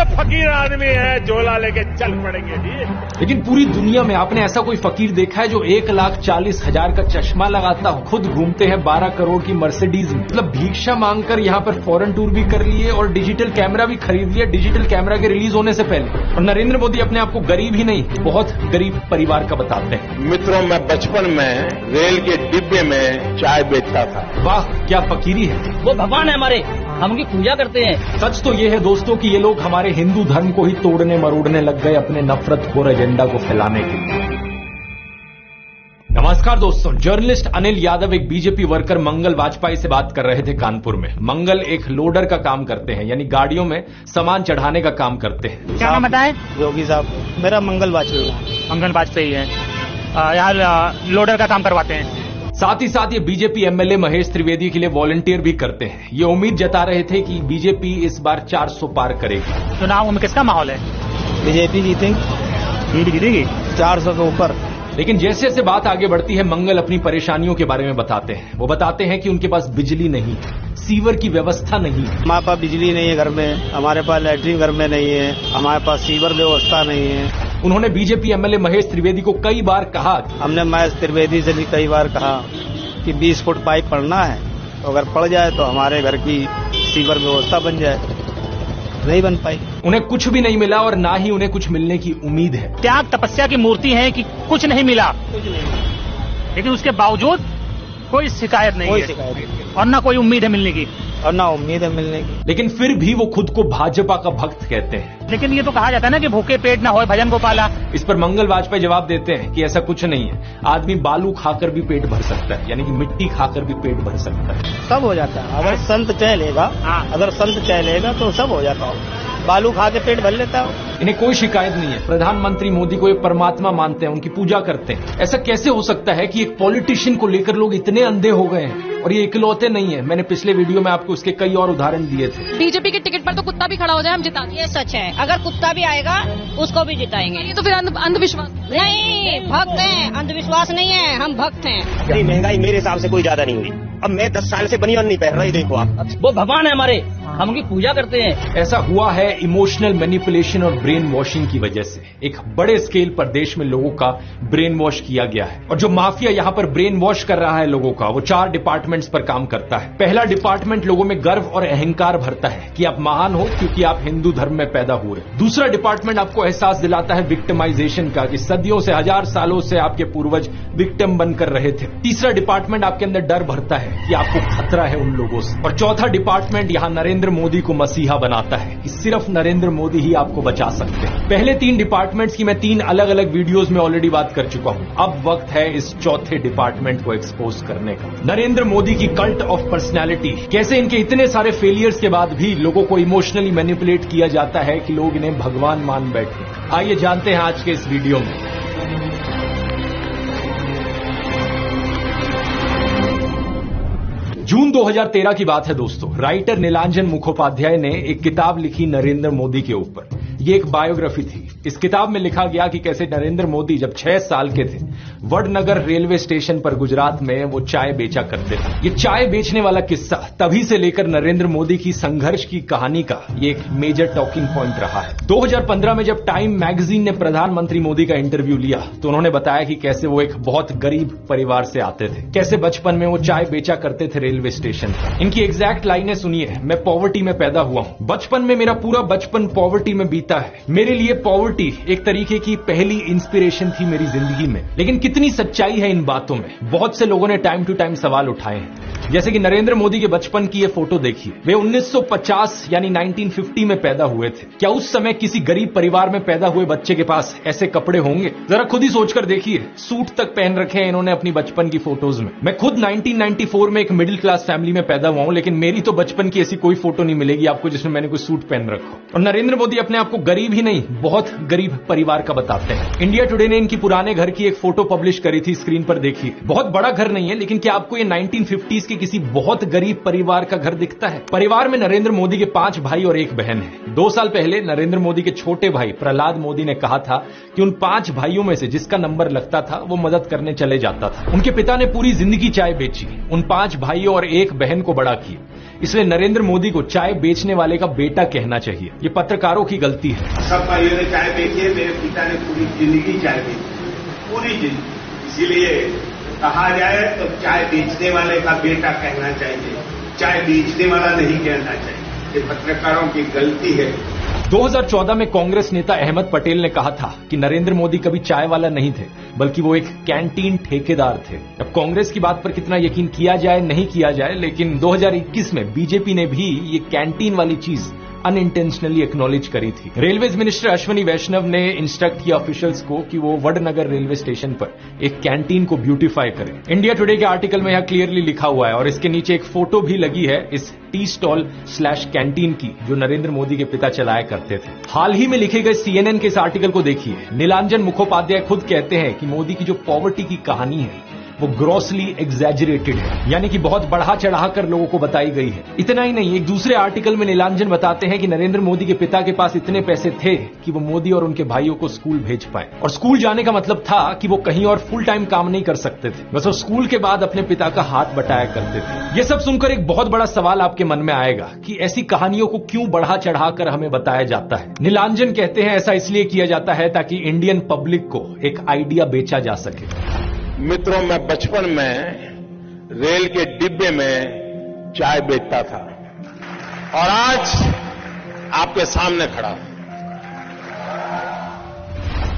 फकीर आदमी है, झोला लेके चल पड़ेंगे जी। लेकिन पूरी दुनिया में आपने ऐसा कोई फकीर देखा है जो 1,40,000 का चश्मा लगाता हो, खुद घूमते हैं 12 करोड़ की मर्सिडीज में, मतलब भिक्षा मांगकर यहाँ पर फॉरेन टूर भी कर लिए और डिजिटल कैमरा भी खरीद लिया डिजिटल कैमरा के रिलीज होने से पहले। और नरेंद्र मोदी अपने आप को गरीब ही नहीं, बहुत गरीब परिवार का बताते हैं। मित्रों, मैं बचपन में रेल के डिब्बे में चाय बेचता था। वाह, क्या फकीरी है। वो भगवान है हमारे, हम उनकी पूजा करते हैं। सच तो ये है दोस्तों कि ये लोग हमारे हिंदू धर्म को ही तोड़ने मरोड़ने लग गए अपने नफरतखोर एजेंडा को फैलाने के लिए। नमस्कार दोस्तों, जर्नलिस्ट अनिल यादव एक बीजेपी वर्कर मंगल वाजपेयी से बात कर रहे थे कानपुर में। मंगल एक लोडर का काम करते हैं, यानी गाड़ियों में सामान चढ़ाने का काम करते हैं। क्या नाम बताए? योगी साहब। मेरा मंगल वाजपेयी है। मंगल वाजपेयी है। यहाँ लोडर का काम करवाते हैं। साथ ही साथ ये बीजेपी एमएलए महेश त्रिवेदी के लिए वॉलंटियर भी करते हैं। ये उम्मीद जता रहे थे कि बीजेपी इस बार 400 पार करेगी। चुनाव में किसका माहौल है? बीजेपी जीतेगी। जीतेगी 400 के ऊपर। लेकिन जैसे जैसे बात आगे बढ़ती है, मंगल अपनी परेशानियों के बारे में बताते हैं। वो बताते हैं कि उनके पास बिजली नहीं है, सीवर की व्यवस्था नहीं है। हमारे पास बिजली नहीं है घर में, हमारे पास लैट्रिन घर में नहीं है, हमारे पास सीवर व्यवस्था नहीं है। उन्होंने बीजेपी एमएलए महेश त्रिवेदी को कई बार कहा, हमने महेश त्रिवेदी से भी कई बार कहा कि 20 फुट पाइप पड़ना है, तो अगर पड़ जाए तो हमारे घर की सीवर व्यवस्था बन जाए। नहीं बन पाई। उन्हें कुछ भी नहीं मिला और ना ही उन्हें कुछ मिलने की उम्मीद है। त्याग तपस्या की मूर्ति है कि कुछ नहीं मिला, लेकिन उसके बावजूद कोई शिकायत नहीं है और ना कोई उम्मीद है मिलने की। और ना उम्मीद है मिलने की। लेकिन फिर भी वो खुद को भाजपा का भक्त कहते हैं। लेकिन ये तो कहा जाता है ना कि भूखे पेट ना होए भजन गोपाला। इस पर मंगल वाजपेयी जवाब देते हैं कि ऐसा कुछ नहीं है, आदमी बालू खाकर भी पेट भर सकता है, यानी कि मिट्टी खाकर भी पेट भर सकता है। सब हो जाता है अगर संत चाह लेगा। अगर संत चाह लेगा तो सब हो जाता है। बालू खा के पेट भर लेता है। इन्हें कोई शिकायत नहीं है। प्रधानमंत्री मोदी को एक परमात्मा मानते हैं, उनकी पूजा करते हैं। ऐसा कैसे हो सकता है कि एक पॉलिटिशियन को लेकर लोग इतने अंधे हो गए हैं? और ये इकलौते नहीं है, मैंने पिछले वीडियो में आपको उसके कई और उदाहरण दिए थे। बीजेपी के टिकट पर तो कुत्ता भी खड़ा हो जाए हम जिता देंगे। ये सच है, अगर कुत्ता भी आएगा उसको भी जिताएंगे। ये तो फिर अंधविश्वास नहीं, भक्त हैं, अंधविश्वास नहीं है, हम भक्त हैं। महंगाई मेरे हिसाब से कोई ज्यादा नहीं हुई। अब मैं 10 साल से बनियान नहीं पहन रहा, देखो आप। वो भगवान है हमारे, हम उनकी पूजा करते हैं। ऐसा हुआ है इमोशनल मैनिपुलेशन और ब्रेन वॉशिंग की वजह से। एक बड़े स्केल पर देश में लोगों का ब्रेन वॉश किया गया है। और जो माफिया यहाँ पर ब्रेन वॉश कर रहा है लोगों का, वो 4 डिपार्टमेंट्स पर काम करता है। पहला डिपार्टमेंट लोगों में गर्व और अहंकार भरता है कि आप महान हो क्योंकि आप हिंदू धर्म में पैदा हुए। दूसरा डिपार्टमेंट आपको एहसास दिलाता है विक्टिमाइजेशन का, कि सदियों से, 1000 सालों से आपके पूर्वज विक्टिम बनकर रहे थे। तीसरा डिपार्टमेंट आपके अंदर डर भरता है कि आपको खतरा है उन लोगों से। और चौथा डिपार्टमेंट यहाँ नरेंद्र मोदी को मसीहा बनाता है कि सिर्फ नरेंद्र मोदी ही आपको बचा सकते हैं। पहले 3 डिपार्टमेंट्स की मैं 3 अलग अलग वीडियोस में ऑलरेडी बात कर चुका हूं। अब वक्त है इस चौथे डिपार्टमेंट को एक्सपोज करने का। नरेंद्र मोदी की कल्ट ऑफ पर्सनैलिटी, कैसे इनके इतने सारे फेलियर्स के बाद भी लोगों को इमोशनली मैनिपुलेट किया जाता है कि लोग इन्हें भगवान मान बैठे। आइए जानते हैं आज के इस वीडियो में। जून 2013 की बात है दोस्तों। राइटर नीलांजन मुखोपाध्याय ने एक किताब लिखी नरेंद्र मोदी के ऊपर। ये एक बायोग्राफी थी। इस किताब में लिखा गया कि कैसे नरेंद्र मोदी जब 6 साल के थे, वडनगर रेलवे स्टेशन पर गुजरात में वो चाय बेचा करते थे। ये चाय बेचने वाला किस्सा तभी से लेकर नरेंद्र मोदी की संघर्ष की कहानी का ये एक मेजर टॉकिंग पॉइंट रहा है। 2015 में जब टाइम मैगजीन ने प्रधानमंत्री मोदी का इंटरव्यू लिया तो उन्होंने बताया कि कैसे वो एक बहुत गरीब परिवार से आते थे, कैसे बचपन में वो चाय बेचा करते थे रेलवे स्टेशन पर। इनकी एग्जैक्ट लाइनें सुनिए। मैं पॉवर्टी में पैदा हुआ हूं, बचपन में मेरा पूरा बचपन पॉवर्टी में बीता है। मेरे लिए पॉवर्टी एक तरीके की पहली इंस्पिरेशन थी मेरी जिंदगी में। लेकिन कितनी सच्चाई है इन बातों में? बहुत से लोगों ने टाइम टू टाइम सवाल उठाए हैं। जैसे कि नरेंद्र मोदी के बचपन की ये फोटो देखिए। वे 1950 यानी 1950 में पैदा हुए थे। क्या उस समय किसी गरीब परिवार में पैदा हुए बच्चे के पास ऐसे कपड़े होंगे? जरा खुद ही सोचकर देखिए। सूट तक पहन रखे हैं इन्होंने अपनी बचपन की फोटोज में। मैं खुद 1994 में एक मिडिल क्लास फैमिली में पैदा हुआ हूं, लेकिन मेरी तो बचपन की ऐसी कोई फोटो नहीं मिलेगी आपको जिसमें मैंने कोई सूट पहन रखा हो। और नरेंद्र मोदी अपने आप को गरीब ही नहीं, बहुत गरीब परिवार का बताते हैं। इंडिया टुडे ने इनकी पुराने घर की एक फोटो पब्लिश करी थी, स्क्रीन पर देखिए। बहुत बड़ा घर नहीं है, लेकिन क्या आपको ये 1950s के किसी बहुत गरीब परिवार का घर दिखता है? परिवार में नरेंद्र मोदी के 5 भाई और 1 बहन है। 2 साल पहले नरेंद्र मोदी के छोटे भाई प्रहलाद मोदी ने कहा था कि उन 5 भाइयों में से जिसका नंबर लगता था वो मदद करने चले जाता था। उनके पिता ने पूरी जिंदगी चाय बेची, उन 5 भाइयों और 1 बहन को बड़ा किया। इसलिए नरेंद्र मोदी को चाय बेचने वाले का बेटा कहना चाहिए। ये पत्रकारों की गलती है। सब भाइयों ने चाय बेची है, मेरे पिता ने पूरी जिंदगी चाय बेची, पूरी जिंदगी। इसीलिए कहा जाए तो चाय बेचने वाले का बेटा कहना चाहिए, चाय बेचने वाला नहीं कहना चाहिए। ये पत्रकारों की गलती है। 2014 में कांग्रेस नेता अहमद पटेल ने कहा था कि नरेंद्र मोदी कभी चाय वाला नहीं थे, बल्कि वो एक कैंटीन ठेकेदार थे। अब कांग्रेस की बात पर कितना यकीन किया जाए नहीं किया जाए, लेकिन 2021 में बीजेपी ने भी ये कैंटीन वाली चीज अनइंटेंशनली एक्नॉलेज करी थी। रेलवेज मिनिस्टर अश्विनी वैष्णव ने इंस्ट्रक्ट किया ऑफिशियल्स को कि वो वडनगर रेलवे स्टेशन पर एक कैंटीन को ब्यूटीफाई करें। इंडिया टुडे के आर्टिकल में यह क्लियरली लिखा हुआ है और इसके नीचे एक फोटो भी लगी है इस टी स्टॉल / कैंटीन की, जो नरेंद्र मोदी के पिता चलाया करते थे। हाल ही में लिखे गए CNN के इस आर्टिकल को देखिए। नीलांजन मुखोपाध्याय खुद कहते हैं कि मोदी की जो पॉवर्टी की कहानी है वो ग्रॉसली एग्जैजरेटेड है, यानी कि बहुत बढ़ा चढ़ाकर लोगों को बताई गई है। इतना ही नहीं, एक दूसरे आर्टिकल में नीलांजन बताते हैं कि नरेंद्र मोदी के पिता के पास इतने पैसे थे कि वो मोदी और उनके भाइयों को स्कूल भेज पाए, और स्कूल जाने का मतलब था कि वो कहीं और फुल टाइम काम नहीं कर सकते थे, बस वो स्कूल के बाद अपने पिता का हाथ बटाया करते थे। ये सब सुनकर एक बहुत बड़ा सवाल आपके मन में आएगा कि ऐसी कहानियों को क्यों बढ़ा चढ़ाकर हमें बताया जाता है। नीलांजन कहते हैं ऐसा इसलिए किया जाता है ताकि इंडियन पब्लिक को एक आइडिया बेचा जा सके। मित्रों, मैं बचपन में रेल के डिब्बे में चाय बेचता था और आज आपके सामने खड़ा हूं।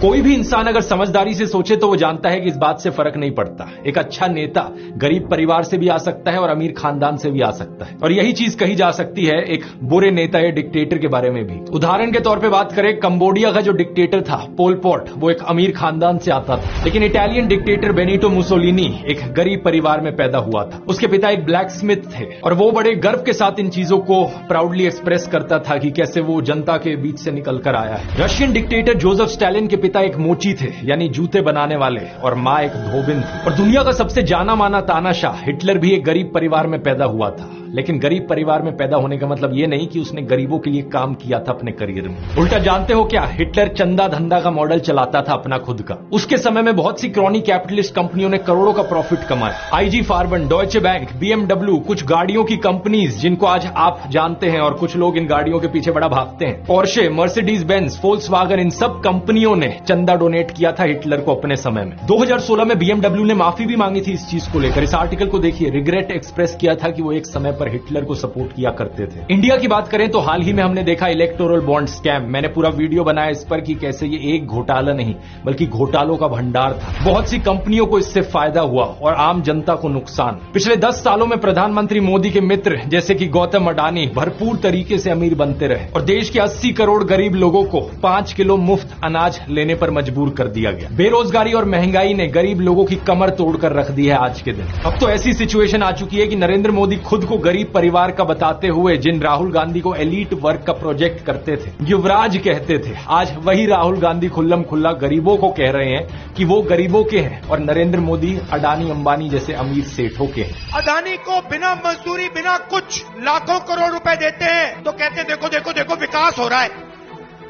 कोई भी इंसान अगर समझदारी से सोचे तो वो जानता है कि इस बात से फर्क नहीं पड़ता। एक अच्छा नेता गरीब परिवार से भी आ सकता है और अमीर खानदान से भी आ सकता है, और यही चीज कही जा सकती है एक बुरे नेता या डिक्टेटर के बारे में भी। उदाहरण के तौर पे बात करें, कंबोडिया का जो डिक्टेटर था पोल पॉट, वो एक अमीर खानदान से आता था, लेकिन इटालियन डिक्टेटर बेनिटो मुसोलिनी एक गरीब परिवार में पैदा हुआ था। उसके पिता एक ब्लैक स्मिथ थे और वो बड़े गर्व के साथ इन चीजों को प्राउडली एक्सप्रेस करता था कि कैसे वो जनता के बीच से निकल कर आया है। रशियन डिक्टेटर जोसेफ स्टालिन के पिता एक मोची थे, यानी जूते बनाने वाले, और मां एक धोबिन थी। और दुनिया का सबसे जाना माना तानाशाह हिटलर भी एक गरीब परिवार में पैदा हुआ था, लेकिन गरीब परिवार में पैदा होने का मतलब यह नहीं कि उसने गरीबों के लिए काम किया था अपने करियर में। उल्टा जानते हो क्या, हिटलर चंदा धंधा का मॉडल चलाता था अपना खुद का। उसके समय में बहुत सी क्रॉनी कैपिटलिस्ट कंपनियों ने करोड़ों का प्रॉफिट कमाया। IG फार्बन, डॉयचे बैंक, BMW, कुछ गाड़ियों की कंपनीज जिनको आज आप जानते हैं और कुछ लोग इन गाड़ियों के पीछे बड़ा भागते हैं, पोर्शे, मर्सिडीज बेंज, फोल्क्सवागन, इन सब कंपनियों ने चंदा डोनेट किया था हिटलर को अपने समय में। 2016 में BMW ने माफी भी मांगी थी इस चीज को लेकर। इस आर्टिकल को देखिए, रिग्रेट एक्सप्रेस किया था कि वो एक समय पर हिटलर को सपोर्ट किया करते थे। इंडिया की बात करें तो हाल ही में हमने देखा इलेक्टोरल बॉन्ड स्कैम। मैंने पूरा वीडियो बनाया इस पर कि कैसे ये एक घोटाला नहीं बल्कि घोटालों का भंडार था। बहुत सी कंपनियों को इससे फायदा हुआ और आम जनता को नुकसान। पिछले 10 सालों में प्रधानमंत्री मोदी के मित्र जैसे कि गौतम अडानी भरपूर तरीके से अमीर बनते रहे और देश के 80 करोड़ गरीब लोगों को 5 किलो मुफ्त अनाज लेने पर मजबूर कर दिया गया। बेरोजगारी और महंगाई ने गरीब लोगों की कमर तोड़कर रख दी है आज के दिन। अब तो ऐसी सिचुएशन आ चुकी है कि नरेंद्र मोदी खुद को गरीब परिवार का बताते हुए जिन राहुल गांधी को एलीट वर्क का प्रोजेक्ट करते थे, युवराज कहते थे, आज वही राहुल गांधी खुल्लम खुल्ला गरीबों को कह रहे हैं कि वो गरीबों के हैं और नरेंद्र मोदी अडानी अंबानी जैसे अमीर सेठों के हैं। अडानी को बिना मजदूरी बिना कुछ लाखों करोड़ रुपए देते हैं तो कहते हैं देखो देखो देखो विकास हो रहा है।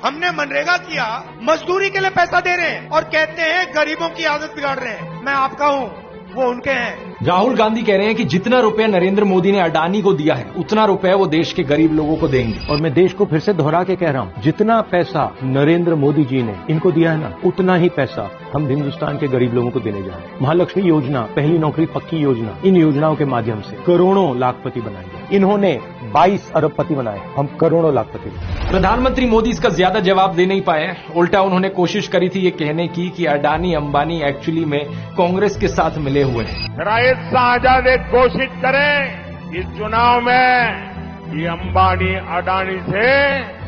हमने मनरेगा किया, मजदूरी के लिए पैसा दे रहे हैं और कहते हैं गरीबों की आदत बिगाड़ रहे हैं। मैं आपका हूं, वो उनके हैं। राहुल गांधी कह रहे हैं कि जितना रुपया नरेंद्र मोदी ने अडानी को दिया है उतना रुपया वो देश के गरीब लोगों को देंगे। और मैं देश को फिर से दोहरा के कह रहा हूं, जितना पैसा नरेंद्र मोदी जी ने इनको दिया है ना, उतना ही पैसा हम हिंदुस्तान के गरीब लोगों को देने जा रहे हैं। महालक्ष्मी योजना, पहली नौकरी पक्की योजना, इन योजनाओं के माध्यम से करोड़ों लाखपति बनाएंगे। इन्होंने 22 अरबपति बनाए, हम करोड़ों लाखपति बनाए। प्रधानमंत्री मोदी इसका ज्यादा जवाब दे नहीं पाए। उल्टा उन्होंने कोशिश करी थी ये कहने की कि अडानी अंबानी एक्चुअली में कांग्रेस के साथ मिले हुए हैं। शाहजाद घोषित करें इस चुनाव में ये अंबानी अडानी से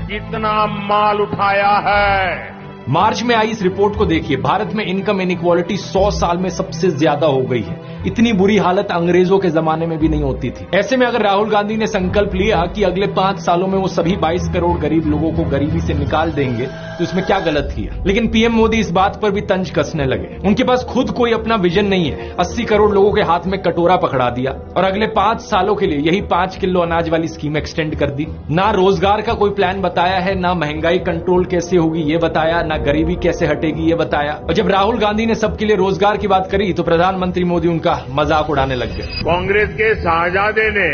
कितना माल उठाया है। मार्च में आई इस रिपोर्ट को देखिए, भारत में इनकम इनइक्वालिटी 100 साल में सबसे ज्यादा हो गई है। इतनी बुरी हालत अंग्रेजों के जमाने में भी नहीं होती थी। ऐसे में अगर राहुल गांधी ने संकल्प लिया कि अगले 5 सालों में वो सभी 22 करोड़ गरीब लोगों को गरीबी से निकाल देंगे तो इसमें क्या गलत किया। लेकिन पीएम मोदी इस बात पर भी तंज कसने लगे। उनके पास खुद कोई अपना विजन नहीं है। 80 करोड़ लोगों के हाथ में कटोरा पकड़ा दिया और अगले 5 सालों के लिए यही 5 किलो अनाज वाली स्कीम एक्सटेंड कर दी। ना रोजगार का कोई प्लान बताया है, ना महंगाई कंट्रोल कैसे होगी ये बताया, ना गरीबी कैसे हटेगी ये बताया। और जब राहुल गांधी ने सबके लिए रोजगार की बात करी तो प्रधानमंत्री मोदी उनका मजाक उड़ाने लग गए। कांग्रेस के शाहजादे ने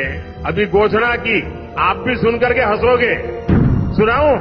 अभी घोषणा की, आप भी सुनकर के हंसोगे। सुनाऊं?